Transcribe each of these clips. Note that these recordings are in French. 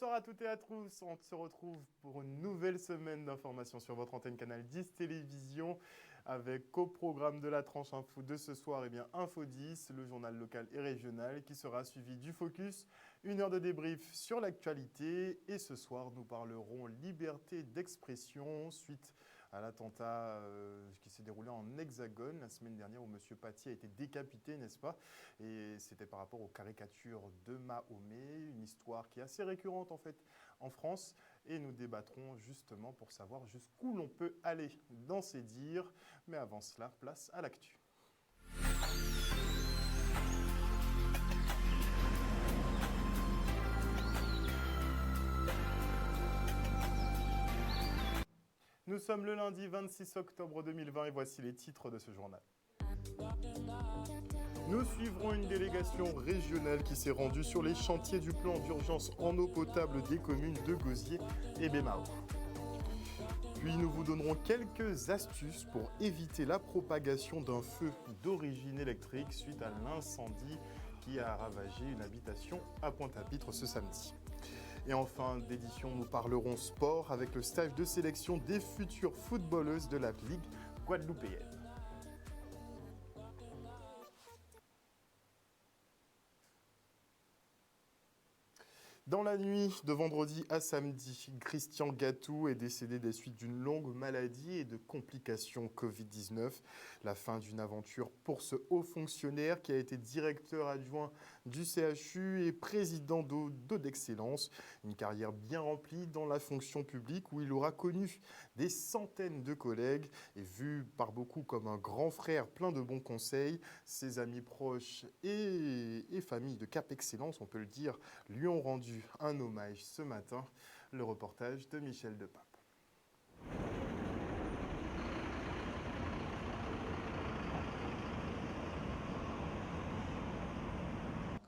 Bonsoir à toutes et à tous, on se retrouve pour une nouvelle semaine d'informations sur votre antenne Canal 10 Télévision avec au programme de la tranche info de ce soir, Info 10, le journal local et régional qui sera suivi du Focus, une heure de débrief sur l'actualité et ce soir nous parlerons liberté d'expression suite à l'attentat qui s'est déroulé en Hexagone la semaine dernière où M. Paty a été décapité, n'est-ce pas? Et c'était par rapport aux caricatures de Mahomet, une histoire qui est assez récurrente en fait en France. Et nous débattrons justement pour savoir jusqu'où l'on peut aller dans ces dires. Mais avant cela, place à l'actu. Nous sommes le lundi 26 octobre 2020 et voici les titres de ce journal. Nous suivrons une délégation régionale qui s'est rendue sur les chantiers du plan d'urgence en eau potable des communes de Gosier et Bémao. Puis nous vous donnerons quelques astuces pour éviter la propagation d'un feu d'origine électrique suite à l'incendie qui a ravagé une habitation à Pointe-à-Pitre ce samedi. Et en fin d'édition, nous parlerons sport avec le stage de sélection des futures footballeuses de la Ligue guadeloupéenne. Dans la nuit de vendredi à samedi, Christian Gatou est décédé des suites d'une longue maladie et de complications Covid-19. La fin d'une aventure pour ce haut fonctionnaire qui a été directeur adjoint du CHU et président d'eau d'excellence. Une carrière bien remplie dans la fonction publique où il aura connu des centaines de collègues et vu par beaucoup comme un grand frère plein de bons conseils. Ses amis proches et famille de Cap Excellence, on peut le dire, lui ont rendu un hommage ce matin. Le reportage de Michel Depape.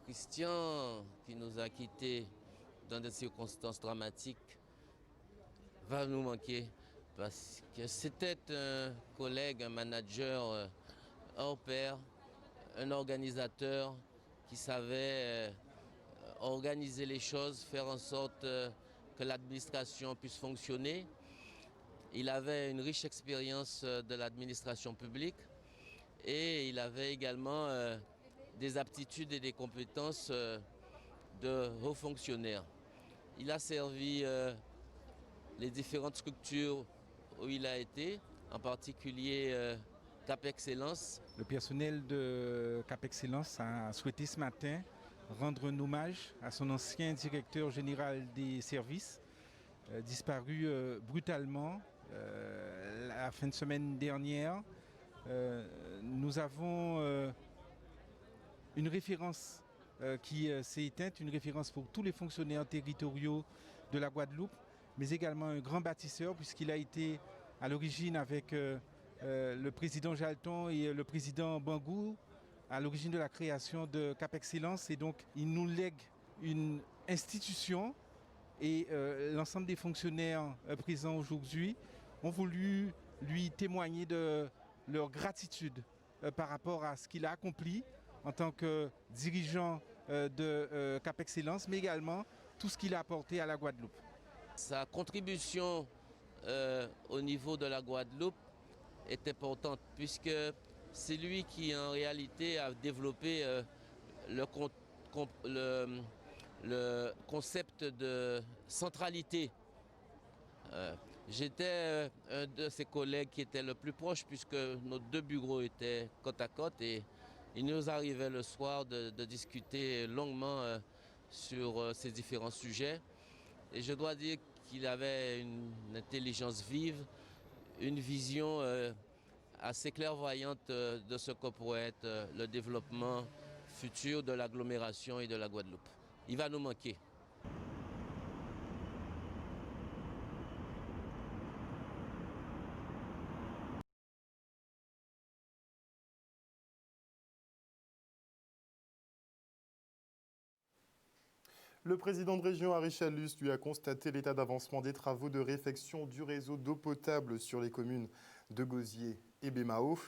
Christian, qui nous a quittés dans des circonstances dramatiques, va nous manquer parce que c'était un collègue, un manager hors pair, un organisateur qui savait organiser les choses, faire en sorte que l'administration puisse fonctionner. Il avait une riche expérience de l'administration publique et il avait également des aptitudes et des compétences de haut fonctionnaire. Il a servi les différentes structures où il a été, en particulier Cap Excellence. Le personnel de Cap Excellence a souhaité ce matin rendre un hommage à son ancien directeur général des services, disparu brutalement la fin de semaine dernière. Nous avons une référence qui s'est éteinte, une référence pour tous les fonctionnaires territoriaux de la Guadeloupe, mais également un grand bâtisseur puisqu'il a été à l'origine avec le président Jalton et le président Bangou à l'origine de la création de Cap Excellence. Et donc il nous lègue une institution et l'ensemble des fonctionnaires présents aujourd'hui ont voulu lui témoigner de leur gratitude par rapport à ce qu'il a accompli en tant que dirigeant de Cap Excellence, mais également tout ce qu'il a apporté à la Guadeloupe. Sa contribution au niveau de la Guadeloupe est importante puisque c'est lui qui en réalité a développé le concept de centralité. J'étais un de ses collègues qui était le plus proche puisque nos deux bureaux étaient côte à côte et il nous arrivait le soir de discuter longuement sur ces différents sujets. Et je dois dire qu'il avait une intelligence vive, une vision assez clairvoyante de ce que pourrait être le développement futur de l'agglomération et de la Guadeloupe. Il va nous manquer. Le président de région, Harry Chalus, lui a constaté l'état d'avancement des travaux de réfection du réseau d'eau potable sur les communes de Gosier et Bémao.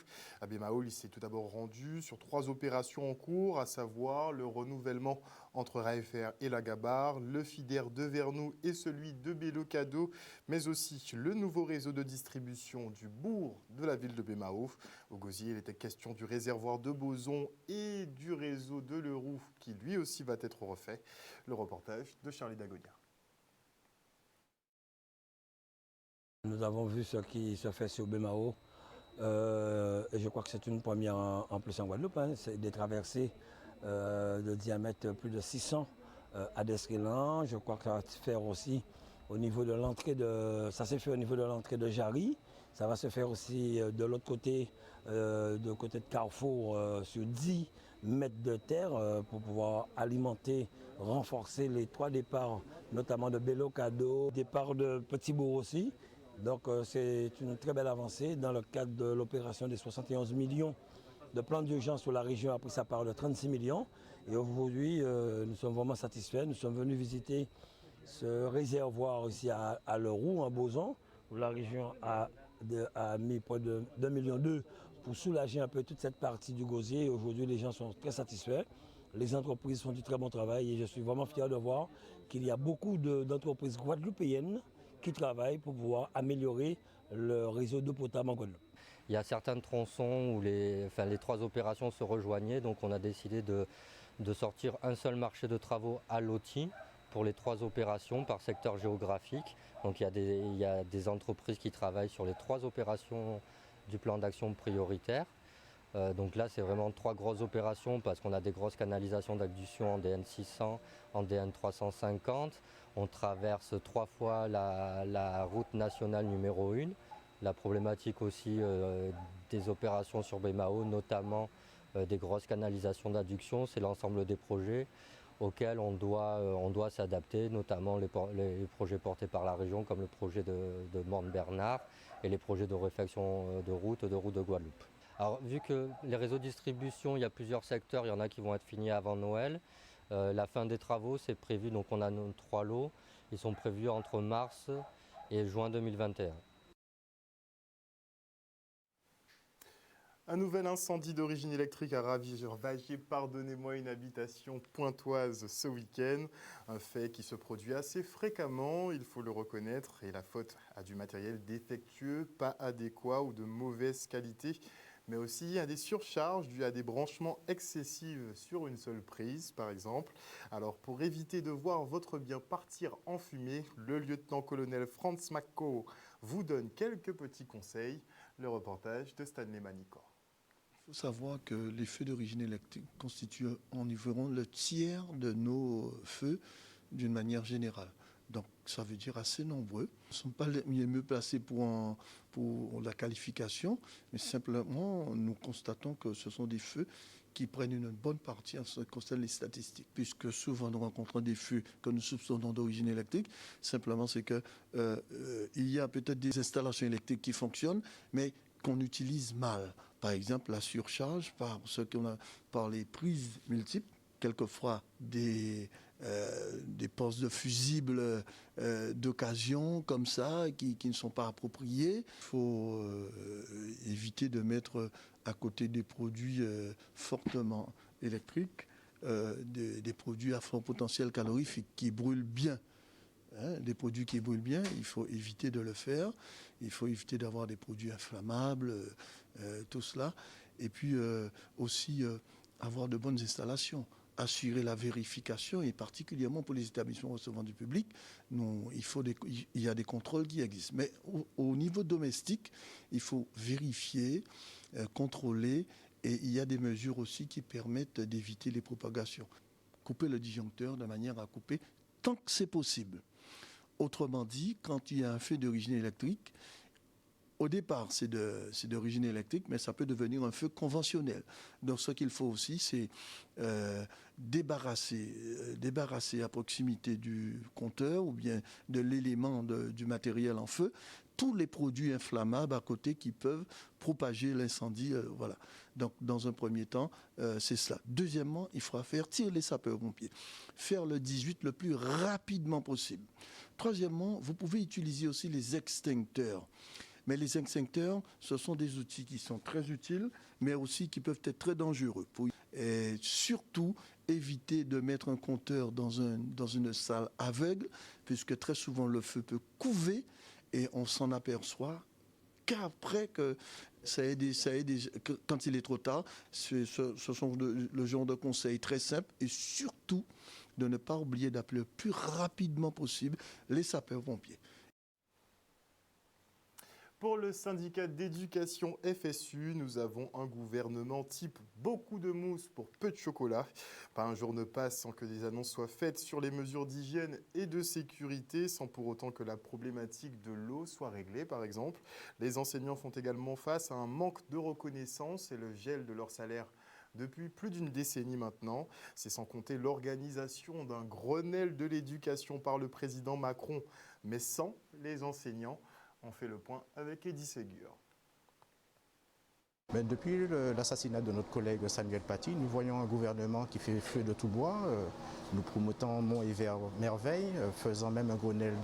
À Bémao, il s'est tout d'abord rendu sur 3 opérations en cours, à savoir le renouvellement entre RAFR et la Gabarre, le FIDER de Vernou et celui de Bélocado, mais aussi le nouveau réseau de distribution du bourg de la ville de Bémao. Au Gosier, il était question du réservoir de Boson et du réseau de Leroux qui lui aussi va être refait. Le reportage de Charlie Dagonia. Nous avons vu ce qui se fait sur Bémao. Et je crois que c'est une première en plus en Guadeloupe. C'est des traversées de diamètre plus de 600 à Deskélan. Je crois que ça va se faire aussi au niveau de l'entrée de. Ça s'est fait au niveau de l'entrée de Jarry. Ça va se faire aussi de l'autre côté, de côté de Carrefour, sur 10 mètres de terre pour pouvoir alimenter, renforcer les 3 départs, notamment de Bélocado, départ de Petit-Bourg aussi. Donc c'est une très belle avancée dans le cadre de l'opération des 71 millions de plans d'urgence où la région a pris sa part de 36 millions. Et aujourd'hui, nous sommes vraiment satisfaits. Nous sommes venus visiter ce réservoir ici à Leroux, en Boson, où la région a mis près de 2,2 millions pour soulager un peu toute cette partie du Gosier. Et aujourd'hui, les gens sont très satisfaits. Les entreprises font du très bon travail et je suis vraiment fier de voir qu'il y a beaucoup d'entreprises guadeloupéennes qui travaillent pour pouvoir améliorer le réseau d'eau potable en Guadeloupe. Il y a certains tronçons où les 3 opérations se rejoignaient, donc on a décidé de sortir un seul marché de travaux à l'OTI pour les 3 opérations par secteur géographique. Donc il y a des entreprises qui travaillent sur les 3 opérations du plan d'action prioritaire. Donc là c'est vraiment 3 grosses opérations parce qu'on a des grosses canalisations d'adduction en DN 600, en DN 350. On traverse 3 fois la route nationale numéro 1. La problématique aussi des opérations sur Bémao, notamment des grosses canalisations d'adduction, c'est l'ensemble des projets auxquels on doit s'adapter, notamment les projets portés par la région comme le projet de Morne-Bernard et les projets de réfection de route de Guadeloupe. Alors vu que les réseaux de distribution, il y a plusieurs secteurs, il y en a qui vont être finis avant Noël. La fin des travaux, c'est prévu, donc on a nos 3 lots, ils sont prévus entre mars et juin 2021. Un nouvel incendie d'origine électrique a ravagé une habitation pointoise ce week-end. Un fait qui se produit assez fréquemment, il faut le reconnaître, et la faute à du matériel défectueux, pas adéquat ou de mauvaise qualité, mais aussi à des surcharges dues à des branchements excessifs sur une seule prise, par exemple. Alors, pour éviter de voir votre bien partir en fumée, le lieutenant-colonel Franz McCaw vous donne quelques petits conseils. Le reportage de Stanley Manicor. Il faut savoir que les feux d'origine électrique constituent environ le tiers de nos feux d'une manière générale. Donc ça veut dire assez nombreux. Nous ne sommes pas les mieux placés pour la qualification, mais simplement nous constatons que ce sont des feux qui prennent une bonne partie en ce qui concerne les statistiques, puisque souvent nous rencontrons des feux que nous soupçonnons d'origine électrique. Simplement c'est que il y a peut-être des installations électriques qui fonctionnent, mais qu'on utilise mal. Par exemple, la surcharge par les prises multiples, quelquefois des postes de fusibles d'occasion comme ça, qui ne sont pas appropriés. Il faut éviter de mettre à côté des produits fortement électriques, des produits à fort potentiel calorifique qui brûlent bien. Des produits qui brûlent bien, il faut éviter de le faire. Il faut éviter d'avoir des produits inflammables, tout cela. Et puis aussi avoir de bonnes installations. Assurer la vérification, et particulièrement pour les établissements recevant du public, il y a des contrôles qui existent. Mais au niveau domestique, il faut vérifier, contrôler, et il y a des mesures aussi qui permettent d'éviter les propagations. Couper le disjoncteur de manière à couper tant que c'est possible. Autrement dit, quand il y a un feu d'origine électrique, au départ, c'est d'origine électrique, mais ça peut devenir un feu conventionnel. Donc, ce qu'il faut aussi, c'est débarrasser à proximité du compteur ou bien de l'élément du matériel en feu tous les produits inflammables à côté qui peuvent propager l'incendie. Voilà. Donc, dans un premier temps, c'est cela. Deuxièmement, il faudra faire tirer les sapeurs-pompiers. Faire le 18 le plus rapidement possible. Troisièmement, vous pouvez utiliser aussi les extincteurs. Mais les extincteurs, ce sont des outils qui sont très utiles, mais aussi qui peuvent être très dangereux. Et surtout, éviter de mettre un compteur dans une salle aveugle, puisque très souvent le feu peut couver et on s'en aperçoit qu'après que quand il est trop tard. Ce sont le genre de conseils très simples et surtout de ne pas oublier d'appeler le plus rapidement possible les sapeurs-pompiers. Pour le syndicat d'éducation FSU, nous avons un gouvernement type beaucoup de mousse pour peu de chocolat. Pas un jour ne passe sans que des annonces soient faites sur les mesures d'hygiène et de sécurité, sans pour autant que la problématique de l'eau soit réglée, par exemple. Les enseignants font également face à un manque de reconnaissance et le gel de leur salaire depuis plus d'une décennie maintenant. C'est sans compter l'organisation d'un Grenelle de l'éducation par le président Macron, mais sans les enseignants. On fait le point avec Eddy Ségur. Depuis l'assassinat de notre collègue Samuel Paty, nous voyons un gouvernement qui fait feu de tout bois. Nous promettons monts et merveilles, faisant même un Grenelle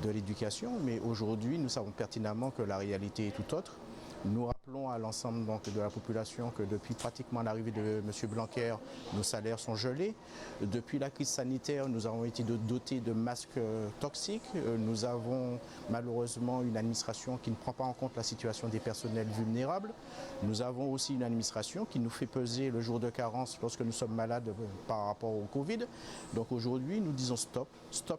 de l'éducation. Mais aujourd'hui, nous savons pertinemment que la réalité est tout autre. Nous rappelons à l'ensemble de la population que depuis pratiquement l'arrivée de M. Blanquer, nos salaires sont gelés. Depuis la crise sanitaire, nous avons été dotés de masques toxiques. Nous avons malheureusement une administration qui ne prend pas en compte la situation des personnels vulnérables. Nous avons aussi une administration qui nous fait peser le jour de carence lorsque nous sommes malades par rapport au Covid. Donc aujourd'hui, nous disons stop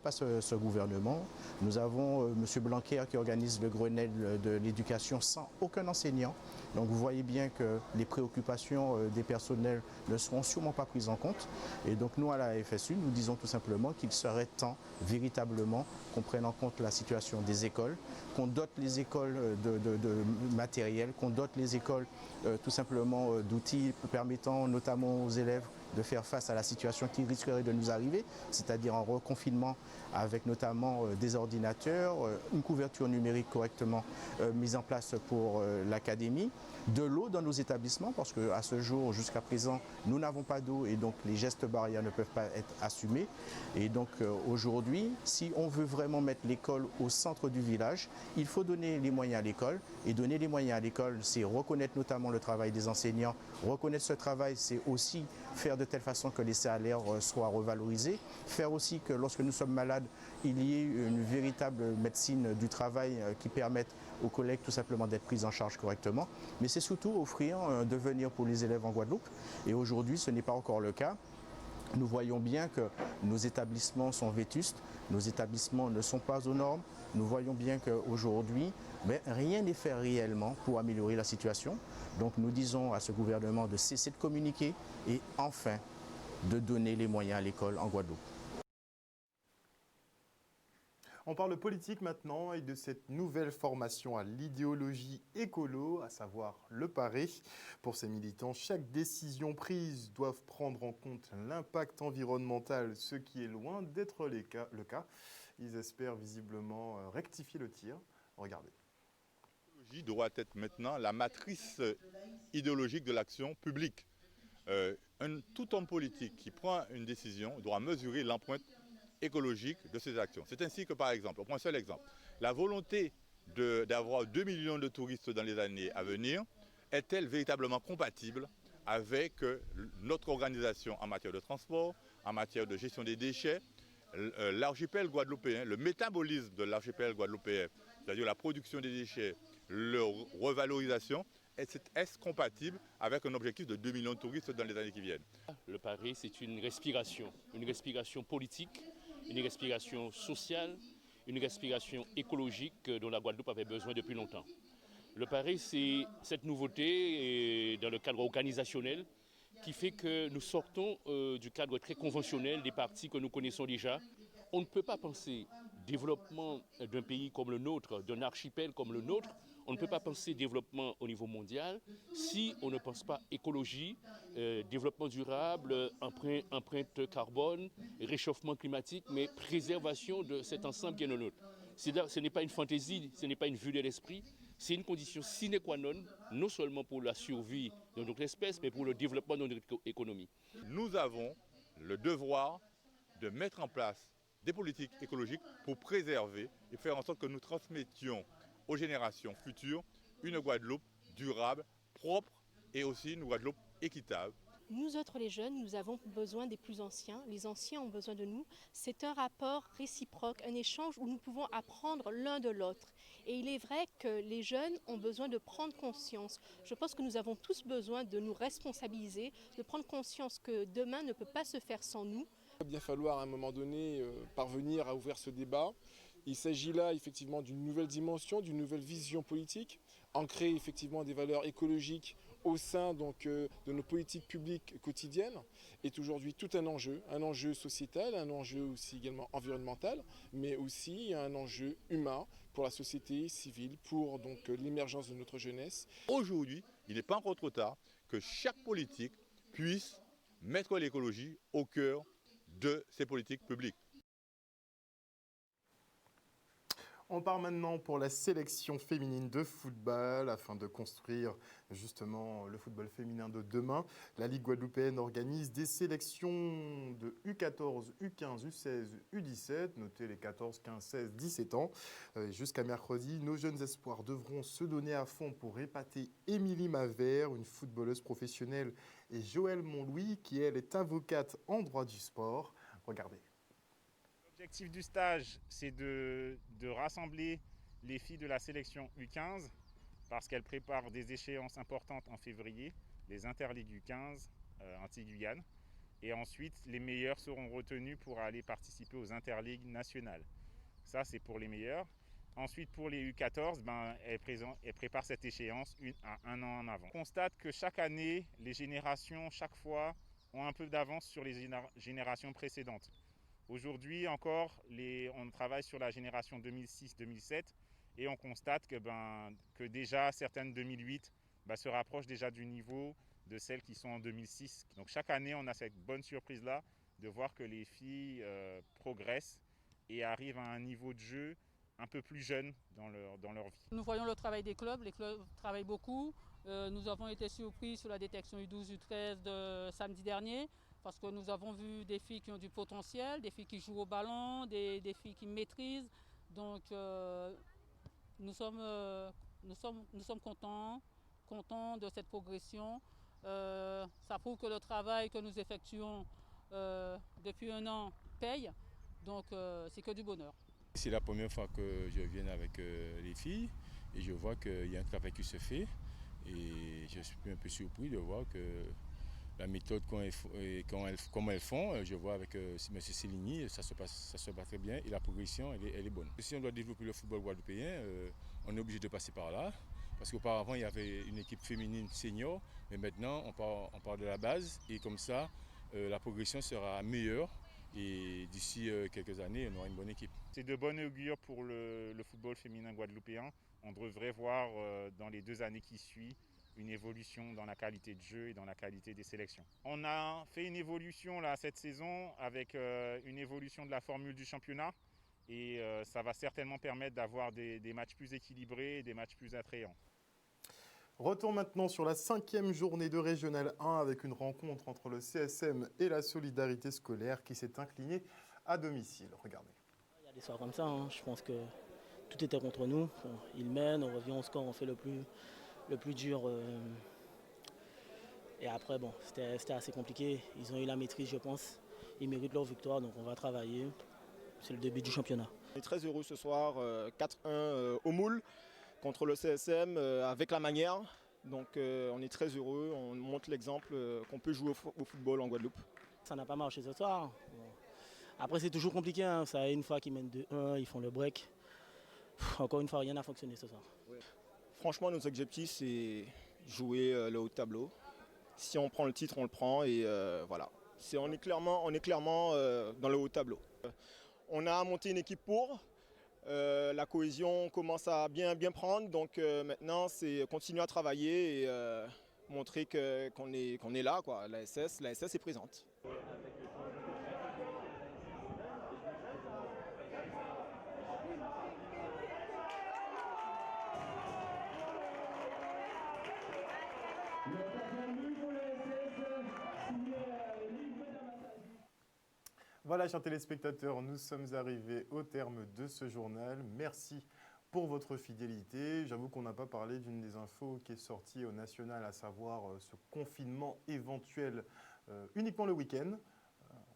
à ce gouvernement. Nous avons M. Blanquer qui organise le Grenelle de l'éducation sans aucun enseignant. Donc vous voyez bien que les préoccupations des personnels ne seront sûrement pas prises en compte. Et donc nous à la FSU, nous disons tout simplement qu'il serait temps véritablement qu'on prenne en compte la situation des écoles, qu'on dote les écoles de matériel, qu'on dote les écoles tout simplement d'outils permettant notamment aux élèves de faire face à la situation qui risquerait de nous arriver, c'est-à-dire un reconfinement avec notamment des ordinateurs, une couverture numérique correctement mise en place pour l'académie, de l'eau dans nos établissements, parce qu'à ce jour, jusqu'à présent, nous n'avons pas d'eau et donc les gestes barrières ne peuvent pas être assumés. Et donc aujourd'hui, si on veut vraiment mettre l'école au centre du village, il faut donner les moyens à l'école. Et donner les moyens à l'école, c'est reconnaître notamment le travail des enseignants. Reconnaître ce travail, c'est aussi faire de telle façon que les salaires soient revalorisés. Faire aussi que lorsque nous sommes malades, il y ait une véritable médecine du travail qui permette aux collègues tout simplement d'être pris en charge correctement. Mais c'est surtout offrir un devenir pour les élèves en Guadeloupe. Et aujourd'hui, ce n'est pas encore le cas. Nous voyons bien que nos établissements sont vétustes, nos établissements ne sont pas aux normes. Nous voyons bien qu'aujourd'hui, rien n'est fait réellement pour améliorer la situation. Donc nous disons à ce gouvernement de cesser de communiquer et enfin de donner les moyens à l'école en Guadeloupe. On parle politique maintenant et de cette nouvelle formation à l'idéologie écolo, à savoir le PARE. Pour ces militants, chaque décision prise doit prendre en compte l'impact environnemental, ce qui est loin d'être le cas. Ils espèrent visiblement rectifier le tir. Regardez. L'idéologie doit être maintenant la matrice idéologique de l'action publique. Tout homme politique qui prend une décision doit mesurer l'empreinte écologique de ses actions. C'est ainsi que, par exemple, on prend un seul exemple, la volonté d'avoir 2 millions de touristes dans les années à venir est-elle véritablement compatible avec notre organisation en matière de transport, en matière de gestion des déchets, l'archipel guadeloupéen, le métabolisme de l'archipel guadeloupéen, c'est-à-dire la production des déchets, leur revalorisation, est-ce compatible avec un objectif de 2 millions de touristes dans les années qui viennent? Le PARE, c'est une respiration politique, une respiration sociale, une respiration écologique dont la Guadeloupe avait besoin depuis longtemps. Le PARE, c'est cette nouveauté dans le cadre organisationnel qui fait que nous sortons du cadre très conventionnel des partis que nous connaissons déjà. On ne peut pas penser développement d'un pays comme le nôtre, d'un archipel comme le nôtre, on ne peut pas penser développement au niveau mondial si on ne pense pas écologie, développement durable, empreinte carbone, réchauffement climatique, mais préservation de cet ensemble qui est le nôtre. Ce n'est pas une fantaisie, ce n'est pas une vue de l'esprit, c'est une condition sine qua non, non seulement pour la survie de notre espèce, mais pour le développement de notre économie. Nous avons le devoir de mettre en place des politiques écologiques pour préserver et faire en sorte que nous transmettions aux générations futures une Guadeloupe durable, propre et aussi une Guadeloupe équitable. Nous autres les jeunes, nous avons besoin des plus anciens, les anciens ont besoin de nous. C'est un rapport réciproque, un échange où nous pouvons apprendre l'un de l'autre. Et il est vrai que les jeunes ont besoin de prendre conscience. Je pense que nous avons tous besoin de nous responsabiliser, de prendre conscience que demain ne peut pas se faire sans nous. Il va bien falloir à un moment donné parvenir à ouvrir ce débat. Il s'agit là effectivement d'une nouvelle dimension, d'une nouvelle vision politique, ancrer effectivement des valeurs écologiques au sein de nos politiques publiques quotidiennes est aujourd'hui tout un enjeu sociétal, un enjeu aussi également environnemental, mais aussi un enjeu humain pour la société civile, pour donc l'émergence de notre jeunesse. Aujourd'hui, il n'est pas encore trop tard que chaque politique puisse mettre l'écologie au cœur de ses politiques publiques. On part maintenant pour la sélection féminine de football afin de construire justement le football féminin de demain. La Ligue guadeloupéenne organise des sélections de U14, U15, U16, U17, notez les 14, 15, 16, 17 ans. Jusqu'à mercredi, nos jeunes espoirs devront se donner à fond pour épater Émilie Mavert, une footballeuse professionnelle, et Joëlle Montlouis, qui elle est avocate en droit du sport. Regardez. L'objectif du stage, c'est de rassembler les filles de la sélection U15 parce qu'elles préparent des échéances importantes en février, les Interligues U15 anti-Guyane. Et ensuite, les meilleurs seront retenus pour aller participer aux Interligues nationales. Ça, c'est pour les meilleurs. Ensuite, pour les U14, elles préparent cette échéance un an en avant. On constate que chaque année, les générations, chaque fois, ont un peu d'avance sur les générations précédentes. Aujourd'hui encore, on travaille sur la génération 2006-2007 et on constate que déjà certaines 2008 se rapprochent déjà du niveau de celles qui sont en 2006. Donc chaque année, on a cette bonne surprise-là de voir que les filles progressent et arrivent à un niveau de jeu un peu plus jeune dans leur vie. Nous voyons le travail des clubs, les clubs travaillent beaucoup. Nous avons été surpris sur la détection U12, U13 de samedi dernier. Parce que nous avons vu des filles qui ont du potentiel, des filles qui jouent au ballon, des filles qui maîtrisent. Donc nous sommes contents de cette progression. Ça prouve que le travail que nous effectuons depuis un an paye. Donc c'est que du bonheur. C'est la première fois que je viens avec les filles et je vois qu'il y a un travail qui se fait. Et je suis un peu surpris de voir que la méthode, comment elles font, je vois avec M. Céligny, ça se passe très bien et la progression, elle est bonne. Si on doit développer le football guadeloupéen, on est obligé de passer par là. Parce qu'auparavant, il y avait une équipe féminine senior, mais maintenant, on part de la base et comme ça, la progression sera meilleure. Et d'ici quelques années, on aura une bonne équipe. C'est de bon augure pour le football féminin guadeloupéen. On devrait voir dans les 2 années qui suivent une évolution dans la qualité de jeu et dans la qualité des sélections. On a fait une évolution là, cette saison avec une évolution de la formule du championnat et ça va certainement permettre d'avoir des matchs plus équilibrés et des matchs plus attrayants. Retour maintenant sur la 5e journée de Régional 1 avec une rencontre entre le CSM et la Solidarité scolaire qui s'est inclinée à domicile. Regardez. Il y a des soirs comme ça, hein. Je pense que tout était contre nous. Ils mènent, on revient au score, on fait le plus dur. Et après, bon, c'était assez compliqué. Ils ont eu la maîtrise, je pense. Ils méritent leur victoire, donc on va travailler. C'est le début du championnat. On est très heureux ce soir, 4-1 au Moule contre le CSM avec la manière. Donc on est très heureux, on montre l'exemple qu'on peut jouer au football en Guadeloupe. Ça n'a pas marché ce soir. Bon. Après c'est toujours compliqué, hein. Ça, une fois qu'ils mènent 2-1, ils font le break. Encore une fois, rien n'a fonctionné ce soir. Ouais. Franchement, nos objectifs, c'est jouer le haut de tableau. Si on prend le titre, on le prend et voilà. On est clairement dans le haut de tableau. On a monté une équipe pour. La cohésion commence à bien prendre, donc maintenant c'est continuer à travailler et montrer qu'on est là, quoi. La SS est présente. Voilà, chers téléspectateurs, nous sommes arrivés au terme de ce journal. Merci pour votre fidélité. J'avoue qu'on n'a pas parlé d'une des infos qui est sortie au national, à savoir ce confinement éventuel uniquement le week-end.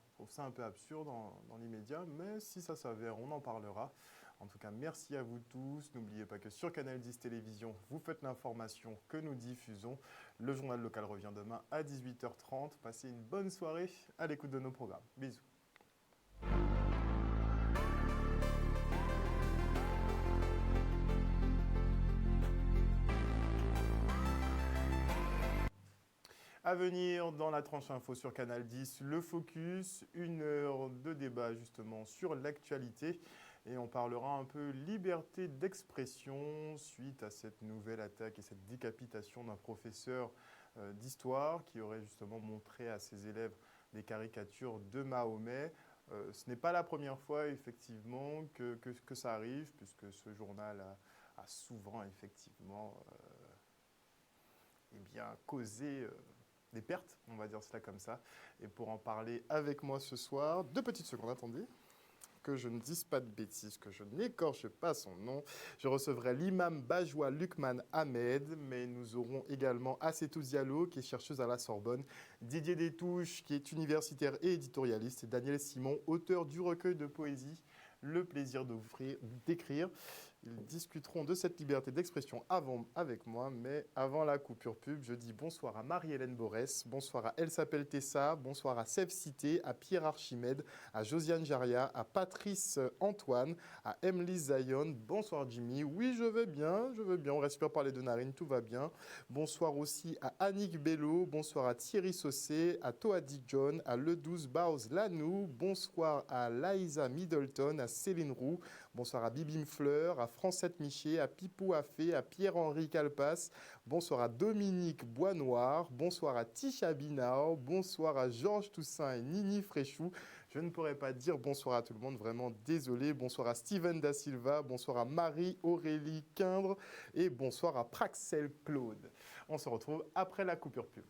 Je trouve ça un peu absurde dans l'immédiat, mais si ça s'avère, on en parlera. En tout cas, merci à vous tous. N'oubliez pas que sur Canal 10 Télévision, vous faites l'information que nous diffusons. Le journal local revient demain à 18h30. Passez une bonne soirée à l'écoute de nos programmes. Bisous. À venir dans la tranche info sur Canal 10, le Focus, 1 heure de débat justement sur l'actualité. Et on parlera un peu liberté d'expression suite à cette nouvelle attaque et cette décapitation d'un professeur d'histoire qui aurait justement montré à ses élèves des caricatures de Mahomet. Ce n'est pas la première fois effectivement que ça arrive, puisque ce journal a souvent effectivement causé des pertes, on va dire cela comme ça. Et pour en parler avec moi ce soir, 2 petites secondes, attendez, que je ne dise pas de bêtises, que je n'écorche pas son nom. Je recevrai l'imam Bajoua Lukman Ahmed, mais nous aurons également Assetou Diallo, qui est chercheuse à la Sorbonne, Didier Détouche, qui est universitaire et éditorialiste, et Daniel Simon, auteur du recueil de poésie Le plaisir d'écrire. Ils discuteront de cette liberté d'expression avec moi, mais avant la coupure pub, je dis bonsoir à Marie-Hélène Borès, bonsoir à Elsa Peltessa, bonsoir à Sèvres Cité, à Pierre Archimède, à Josiane Jaria, à Patrice Antoine, à Emily Zion, bonsoir Jimmy, oui je vais bien, on respire par les 2 narines, tout va bien. Bonsoir aussi à Annick Bello, bonsoir à Thierry Saucé, à Toadi John, à Le12 Baus Lanou, bonsoir à Laïsa Middleton, à Céline Roux, bonsoir à Bibim Fleur, à Francette Miché, à Pipou Affé, à Pierre-Henri Calpas, bonsoir à Dominique Boisnoir, bonsoir à Tisha Binao, bonsoir à Georges Toussaint et Nini Fréchou. Je ne pourrais pas dire bonsoir à tout le monde, vraiment désolé. Bonsoir à Steven Da Silva, bonsoir à Marie-Aurélie Quindre et bonsoir à Praxel Claude. On se retrouve après la coupure pub.